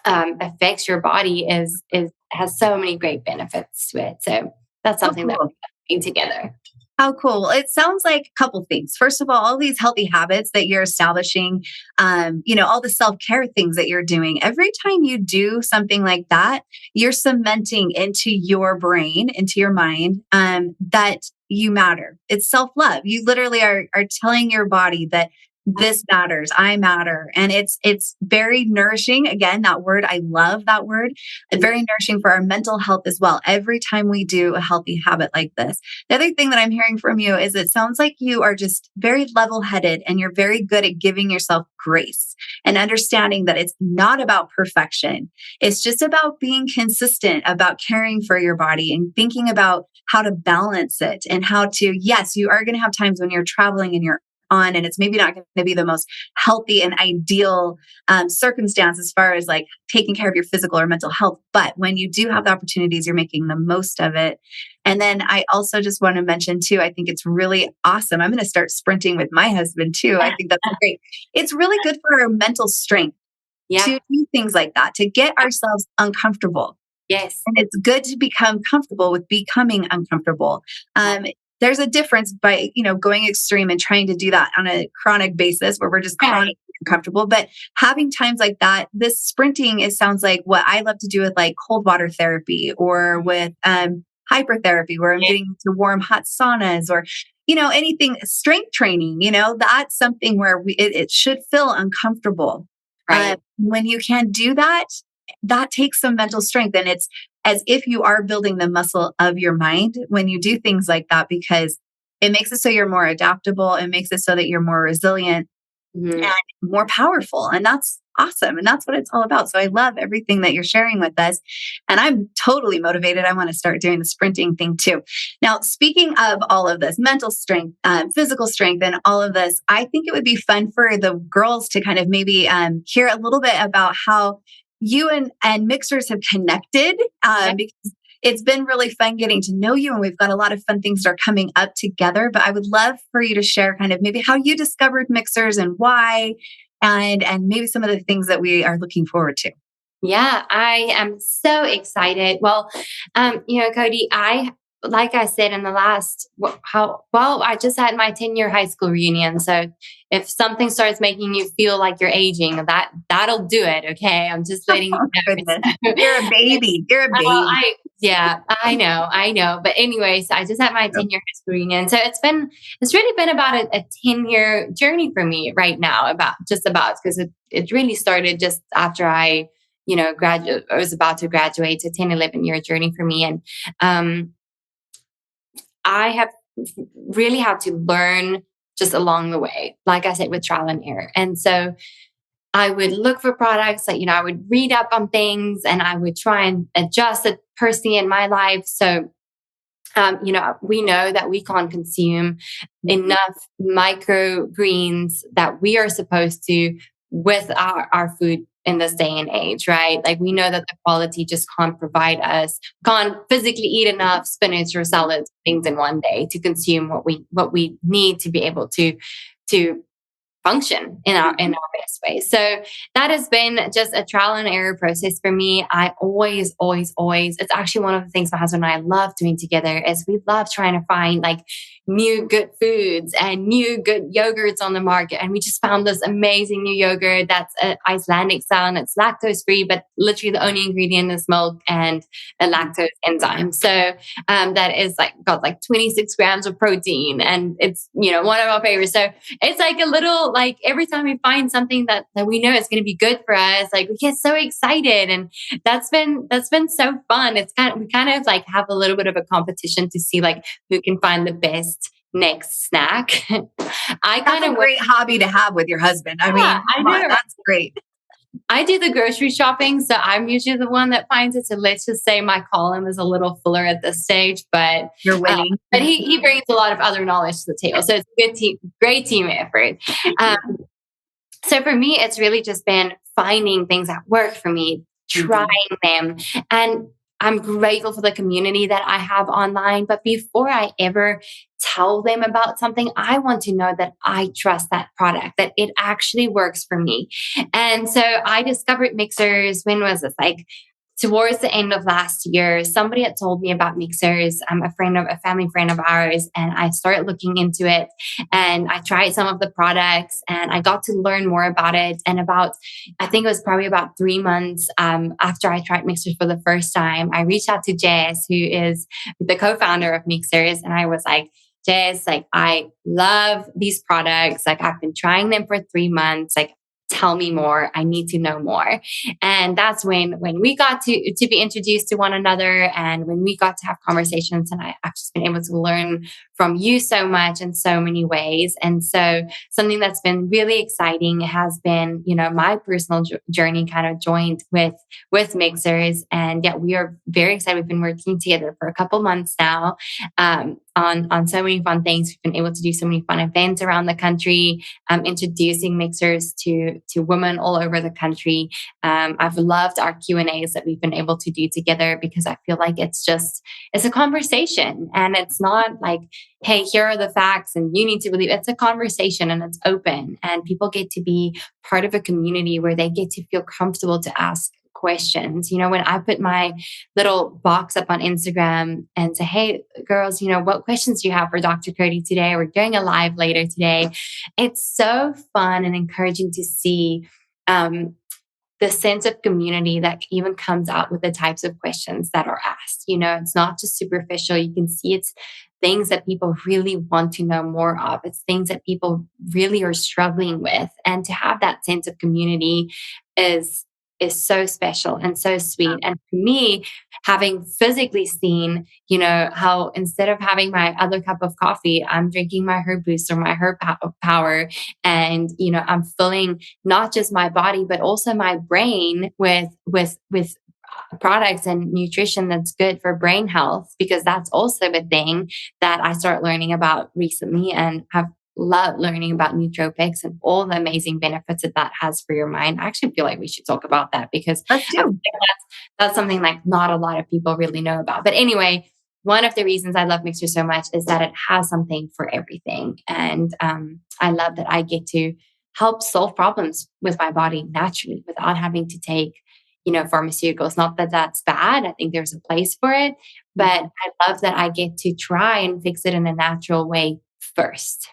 affects your body has so many great benefits to it. So that's something that we're doing together. How cool. Well, it sounds like a couple things. First of all these healthy habits that you're establishing, all the self-care things that you're doing. Every time you do something like that, you're cementing into your brain, into your mind, that you matter. It's self-love. You literally are telling your body that this matters. I matter. And it's very nourishing. Again, that word, I love that word. Very nourishing for our mental health as well. Every time we do a healthy habit like this. The other thing that I'm hearing from you is it sounds like you are just very level-headed, and you're very good at giving yourself grace and understanding that it's not about perfection. It's just about being consistent, about caring for your body and thinking about how to balance it, and how to, yes, you are going to have times when you're traveling and you're on, and it's maybe not going to be the most healthy and ideal circumstance as far as like taking care of your physical or mental health. But when you do have the opportunities, you're making the most of it. And then I also just want to mention too, I think it's really awesome. I'm going to start sprinting with my husband too. I think that's great. It's really good for our mental strength to do things like that, to get ourselves uncomfortable. Yes. And it's good to become comfortable with becoming uncomfortable. There's a difference by, going extreme and trying to do that on a chronic basis where we're just chronically uncomfortable. But having times like that, this sprinting, it sounds like what I love to do with like cold water therapy, or with hypertherapy, where I'm getting into warm, hot saunas, or, anything, strength training, that's something where it should feel uncomfortable. Right. When you can do that, that takes some mental strength. And it's as if you are building the muscle of your mind when you do things like that, because it makes it so you're more adaptable. It makes it so that you're more resilient and more powerful. And that's awesome. And that's what it's all about. So I love everything that you're sharing with us. And I'm totally motivated. I want to start doing the sprinting thing too. Now, speaking of all of this, mental strength, physical strength, and all of this, I think it would be fun for the girls to kind of maybe hear a little bit about how you and Mixhers have connected, because It's been really fun getting to know you, and we've got a lot of fun things that are coming up together. But I would love for you to share kind of maybe how you discovered Mixhers and why, and maybe some of the things that we are looking forward to. Yeah, I am so excited. Well, Cody, like I said in the last, I just had my 10-year high school reunion. So if something starts making you feel like you're aging, that'll do it. Okay. I'm just letting you know. You're a baby. You're a baby. Yeah, I know. But anyways, I just had my 10-year high school reunion. So it's really been about a 10-year journey for me right now, because it really started just after I was about to graduate. It's a 10, 11-year journey for me. And, I have really had to learn just along the way, like I said, with trial and error. And so I would look for products that, I would read up on things and I would try and adjust it personally in my life. So, we know that we can't consume enough microgreens that we are supposed to with our food in this day and age, right? Like we know that the quality just can't physically eat enough spinach or salads, things in one day to consume what we need to be able to function in our best way. So that has been just a trial and error process for me. I always, it's actually one of the things my husband and I love doing together is we love trying to find like new good foods and new good yogurts on the market. And we just found this amazing new yogurt that's an Icelandic style and it's lactose free, but literally the only ingredient is milk and a lactose enzyme. So that is got 26 grams of protein and it's, one of our favorites. So it's like a little, like every time we find something that we know is going to be good for us, like we get so excited. And that's been so fun. We kind of like have a little bit of a competition to see like who can find the best next snack. That's a great hobby to have with your husband. I know. That's great. I do the grocery shopping, so I'm usually the one that finds it. So let's just say my column is a little fuller at this stage, but you're winning. But he brings a lot of other knowledge to the table, so it's a great team effort. So for me, it's really just been finding things that work for me, trying them, and I'm grateful for the community that I have online. But before I ever tell them about something, I want to know that I trust that product, that it actually works for me. And so I discovered Mixhers. When was this? Like towards the end of last year, somebody had told me about Mixhers. I'm a family friend of ours, and I started looking into it and I tried some of the products and I got to learn more about it. And I think it was probably about 3 months after I tried Mixhers for the first time, I reached out to Jess, who is the co-founder of Mixhers. And I was like, Jess, like, I love these products. Like I've been trying them for 3 months. Like, tell me more. I need to know more. And that's when we got to be introduced to one another and when we got to have conversations, and I've just been able to learn from you so much in so many ways. And so something that's been really exciting has been, my personal journey kind of joined with Mixhers. And yeah, we are very excited. We've been working together for a couple months now on so many fun things. We've been able to do so many fun events around the country, introducing Mixhers to women all over the country. I've loved our Q&As that we've been able to do together because I feel like it's a conversation, and it's not like, hey, here are the facts and you need to believe. It's a conversation and it's open, and people get to be part of a community where they get to feel comfortable to ask questions. When I put my little box up on Instagram and say, hey, girls, what questions do you have for Dr. Cody today? We're doing a live later today. It's so fun and encouraging to see the sense of community that even comes out with the types of questions that are asked. It's not just superficial. You can see it's things that people really want to know more of. It's things that people really are struggling with. And to have that sense of community is so special and so sweet. And for me, having physically seen, how instead of having my other cup of coffee, I'm drinking my herb boost or my herb power. And, I'm filling not just my body, but also my brain with products and nutrition that's good for brain health, because that's also a thing that I started learning about recently and have love learning about nootropics and all the amazing benefits that has for your mind. I actually feel like we should talk about that because I think that's something like not a lot of people really know about. But anyway, one of the reasons I love Mixhers so much is that it has something for everything. And I love that I get to help solve problems with my body naturally without having to take, pharmaceuticals. Not that that's bad. I think there's a place for it, but I love that I get to try and fix it in a natural way first.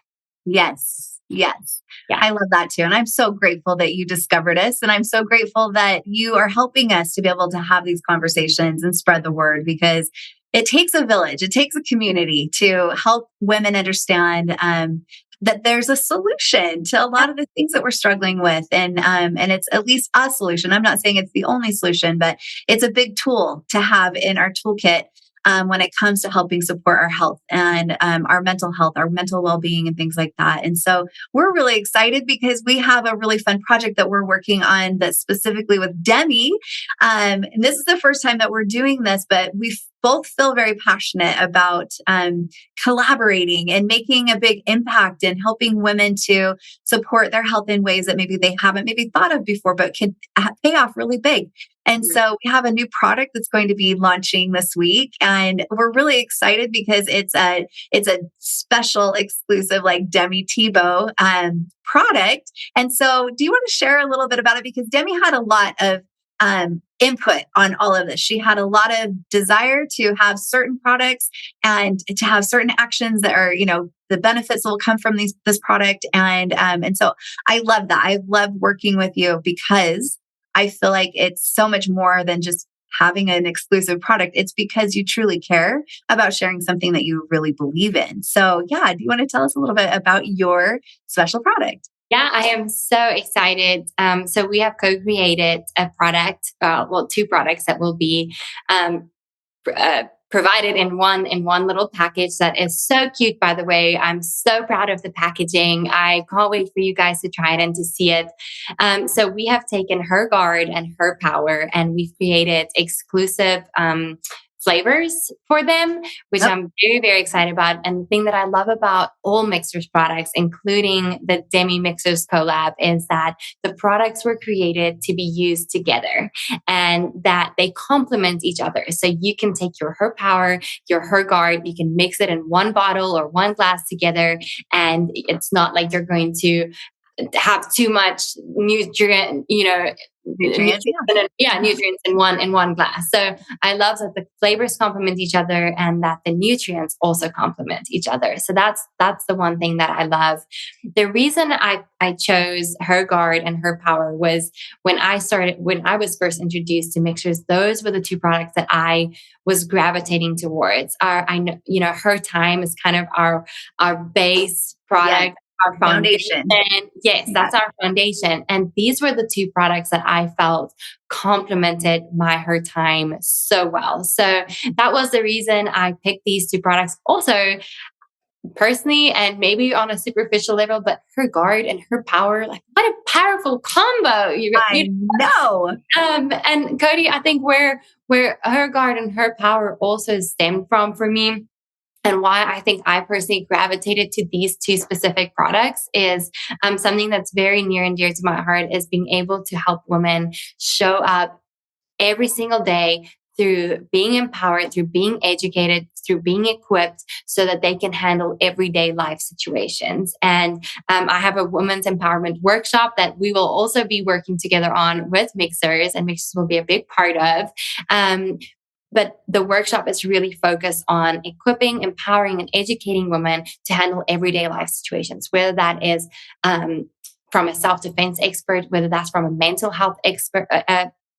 Yes. Yes. Yeah. I love that too. And I'm so grateful that you discovered us. And I'm so grateful that you are helping us to be able to have these conversations and spread the word, because it takes a village. It takes a community to help women understand that there's a solution to a lot of the things that we're struggling with. And it's at least a solution. I'm not saying it's the only solution, but it's a big tool to have in our toolkit when it comes to helping support our health and our mental health, our mental well-being and things like that. And so we're really excited because we have a really fun project that we're working on that's specifically with Demi. And this is the first time that we're doing this, but we both feel very passionate about collaborating and making a big impact and helping women to support their health in ways that maybe they haven't maybe thought of before, but could pay off really big. And so we have a new product that's going to be launching this week, and we're really excited because it's a special exclusive like Demi Tebow product. And so do you want to share a little bit about it? Because Demi had a lot of input on all of this. She had a lot of desire to have certain products and to have certain actions that are, the benefits that will come from this product. And so I love that. I love working with you because I feel like it's so much more than just having an exclusive product. It's because you truly care about sharing something that you really believe in. So yeah, do you want to tell us a little bit about your special product? Yeah, I am so excited. So we have co-created a product, two products that will be provided in one little package that is so cute, by the way. I'm so proud of the packaging. I can't wait for you guys to try it and to see it. So we have taken her guard and her power, and we've created exclusive flavors for them, which I'm very, very excited about. And the thing that I love about all Mixhers products, including the Demi Mixhers collab, is that the products were created to be used together and that they complement each other. So you can take your her power, your her guard, you can mix it in one bottle or one glass together. And it's not like you're going to have too much nutrients in one glass. So I love that the flavors complement each other and that the nutrients also complement each other. So that's the one thing that I love. The reason I chose her guard and her power was when I was first introduced to Mixhers, those were the two products that I was gravitating towards. Her time is kind of our base product. Yeah. Our foundation. Yes, that's our foundation. And these were the two products that I felt complemented her time so well. So that was the reason I picked these two products. Also, personally, and maybe on a superficial level, but her guard and her power, like what a powerful combo. I know. And Cody, I think where her guard and her power also stemmed from for me, and why I think I personally gravitated to these two specific products is something that's very near and dear to my heart is being able to help women show up every single day through being empowered, through being educated, through being equipped so that they can handle everyday life situations. And I have a women's empowerment workshop that we will also be working together on with Mixhers, and Mixhers will be a big part of. But the workshop is really focused on equipping, empowering, and educating women to handle everyday life situations, whether that is from a self-defense expert, whether that's from a mental health expert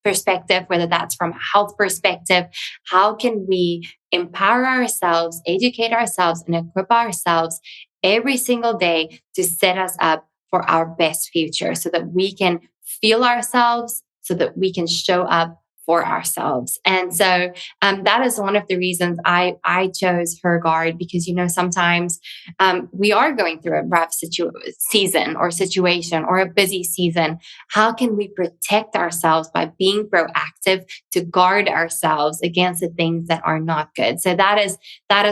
perspective, whether that's from a health perspective. How can we empower ourselves, educate ourselves, and equip ourselves every single day to set us up for our best future so that we can feel ourselves, so that we can show up for ourselves. And so that is one of the reasons I chose her guard, because, sometimes we are going through a rough season or situation or a busy season. How can we protect ourselves by being proactive to guard ourselves against the things that are not good? So that is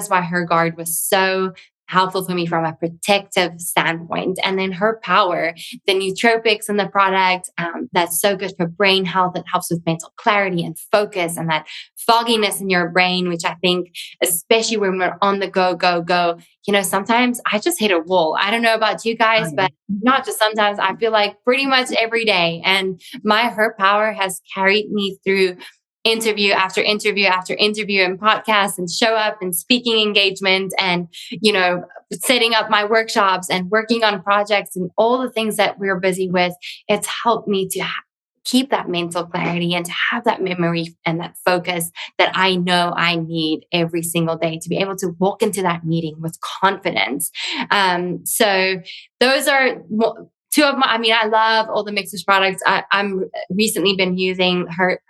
why her guard was so helpful for me from a protective standpoint. And then Her Power, the nootropics in the product, that's so good for brain health. It helps with mental clarity and focus and that fogginess in your brain, which I think, especially when we're on the go, sometimes I just hit a wall. I don't know about you guys, but not just sometimes, I feel like pretty much every day. And my Her Power has carried me through interview after interview after interview and podcasts and show up and speaking engagement and, setting up my workshops and working on projects and all the things that we're busy with. It's helped me to keep that mental clarity and to have that memory and that focus that I know I need every single day to be able to walk into that meeting with confidence. So those are two of my, I love all the Mixhers products. I'm recently been using her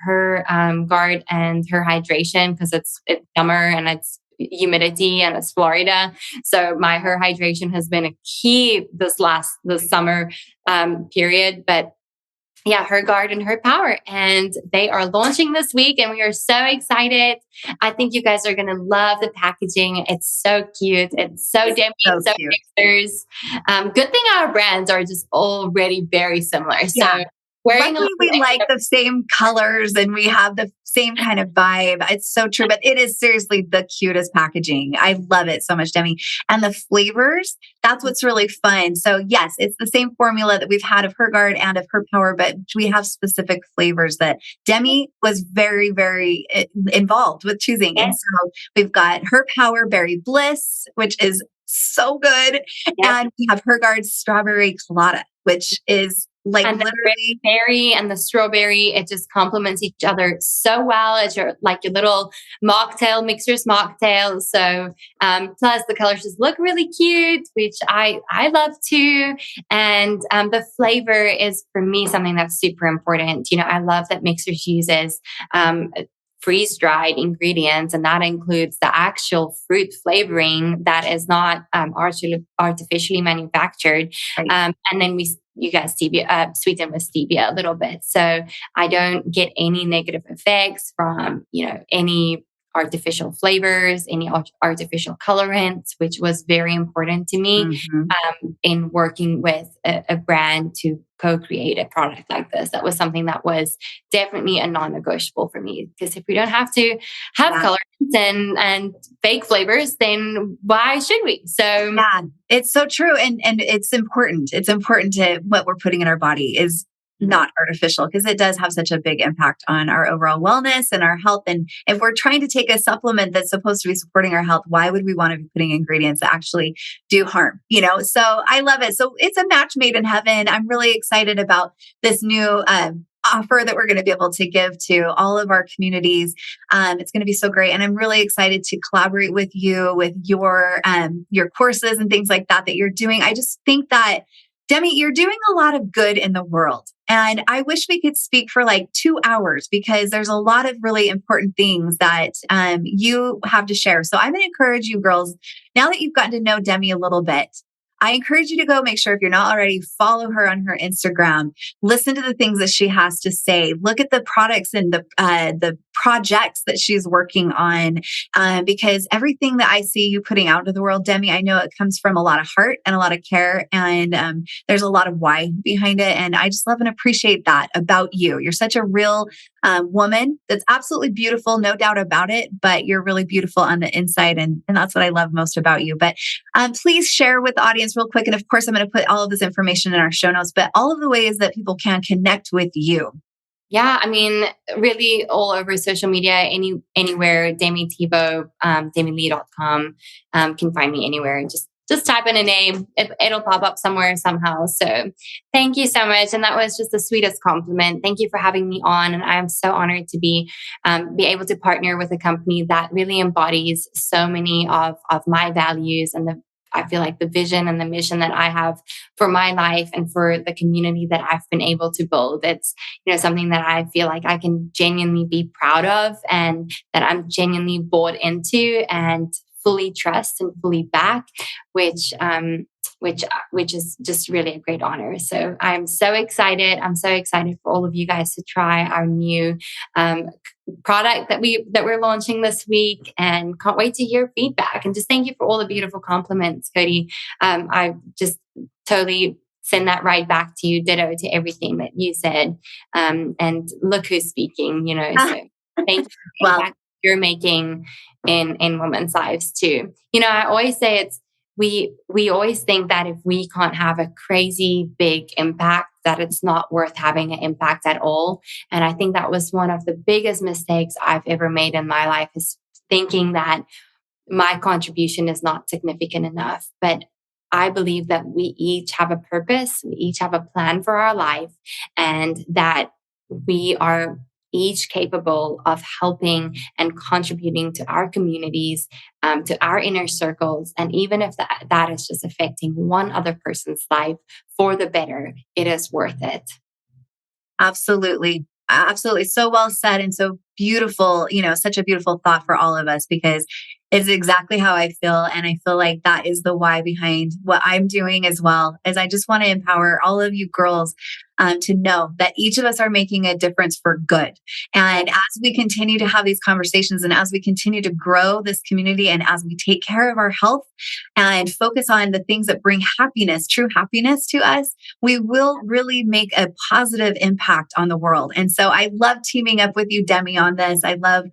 guard and her hydration because it's summer and it's humidity and it's Florida. So her hydration has been a key this summer period. But yeah, Her Guard and Her Power. And they are launching this week and we are so excited. I think you guys are going to love the packaging. It's so cute. It's so Demi, so Mixhers. Good thing our brands are just already very similar. So luckily we like the same colors and we have the same kind of vibe. It's so true, but it is seriously the cutest packaging. I love it so much, Demi. And the flavors, that's what's really fun. So yes, it's the same formula that we've had of Her Guard and of Her Power, but we have specific flavors that Demi was very, very involved with choosing. Yes. And so we've got Her Power Berry Bliss, which is so good. Yes. And we have Her Guard Strawberry Colada, which is and literally the berry and the strawberry, it just complements each other so well. It's your little mocktail, Mixhers mocktail. So, plus the colors just look really cute, which I love too. And, the flavor is for me something that's super important. I love that Mixhers uses, freeze-dried ingredients, and that includes the actual fruit flavoring that is not artificially manufactured. Right. And then you guys sweeten with stevia a little bit, so I don't get any negative effects from any artificial flavors, any artificial colorants, which was very important to me in working with a brand to co-create a product like this. That was something that was definitely a non-negotiable for me, because if we don't have to have colorants and fake flavors, then why should we? So it's so true. And it's important. It's important to what we're putting in our body is not artificial, because it does have such a big impact on our overall wellness and our health. And if we're trying to take a supplement that's supposed to be supporting our health, why would we want to be putting ingredients that actually do harm? So I love it. So it's a match made in heaven. I'm really excited about this new offer that we're going to be able to give to all of our communities. It's going to be so great. And I'm really excited to collaborate with you with your courses and things like that you're doing. I just think that, Demi, you're doing a lot of good in the world. And I wish we could speak for 2 hours, because there's a lot of really important things that you have to share. So I'm going to encourage you girls, now that you've gotten to know Demi a little bit, I encourage you to go make sure, if you're not already, follow her on her Instagram, listen to the things that she has to say, look at the products and the projects that she's working on, because everything that I see you putting out into the world, Demi, I know it comes from a lot of heart and a lot of care, and there's a lot of why behind it. And I just love and appreciate that about you. You're such a real woman that's absolutely beautiful, no doubt about it, but you're really beautiful on the inside. And that's what I love most about you. But please share with the audience real quick. And of course, I'm going to put all of this information in our show notes, but all of the ways that people can connect with you. Yeah, really all over social media, anywhere, Demi Tebow, Demi-Leigh.com, can find me anywhere. Just type in a name, it'll pop up somewhere somehow. So thank you so much. And that was just the sweetest compliment. Thank you for having me on. And I am so honored to be able to partner with a company that really embodies so many of my values and I feel like the vision and the mission that I have for my life and for the community that I've been able to build. It's, something that I feel like I can genuinely be proud of, and that I'm genuinely bought into and fully trust and fully back, which which is just really a great honor. So I'm so excited. I'm so excited for all of you guys to try our new product that we're launching this week, and can't wait to hear feedback. And just thank you for all the beautiful compliments, Cody. I just totally send that right back to you. Ditto to everything that you said. And look who's speaking, so thank you for the impact you're making in women's lives too. I always say we always think that if we can't have a crazy big impact, that it's not worth having an impact at all. And I think that was one of the biggest mistakes I've ever made in my life, is thinking that my contribution is not significant enough. But I believe that we each have a purpose, we each have a plan for our life, and that we are each capable of helping and contributing to our communities, to our inner circles. And even if that is just affecting one other person's life for the better, it is worth it. Absolutely. Absolutely. So well said. And so beautiful, such a beautiful thought for all of us, because it's exactly how I feel. And I feel like that is the why behind what I'm doing as well. Is I just want to empower all of you girls to know that each of us are making a difference for good. And as we continue to have these conversations, and as we continue to grow this community, and as we take care of our health and focus on the things that bring happiness, true happiness to us, we will really make a positive impact on the world. And so I love teaming up with you, Demi, on this. I love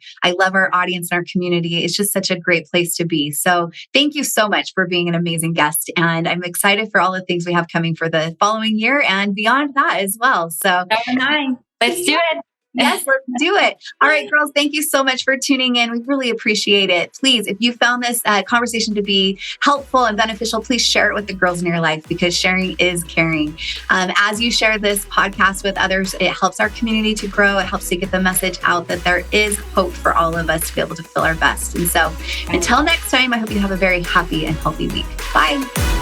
our audience and our community. It's just such a great place to be. So thank you so much for being an amazing guest. And I'm excited for all the things we have coming for the following year and beyond that as well. So let's do it. Yes, let's do it. All right, girls, thank you so much for tuning in. We really appreciate it. Please, if you found this conversation to be helpful and beneficial, please share it with the girls in your life, because sharing is caring. As you share this podcast with others, it helps our community to grow. It helps to get the message out that there is hope for all of us to be able to feel our best. And so until next time, I hope you have a very happy and healthy week. Bye.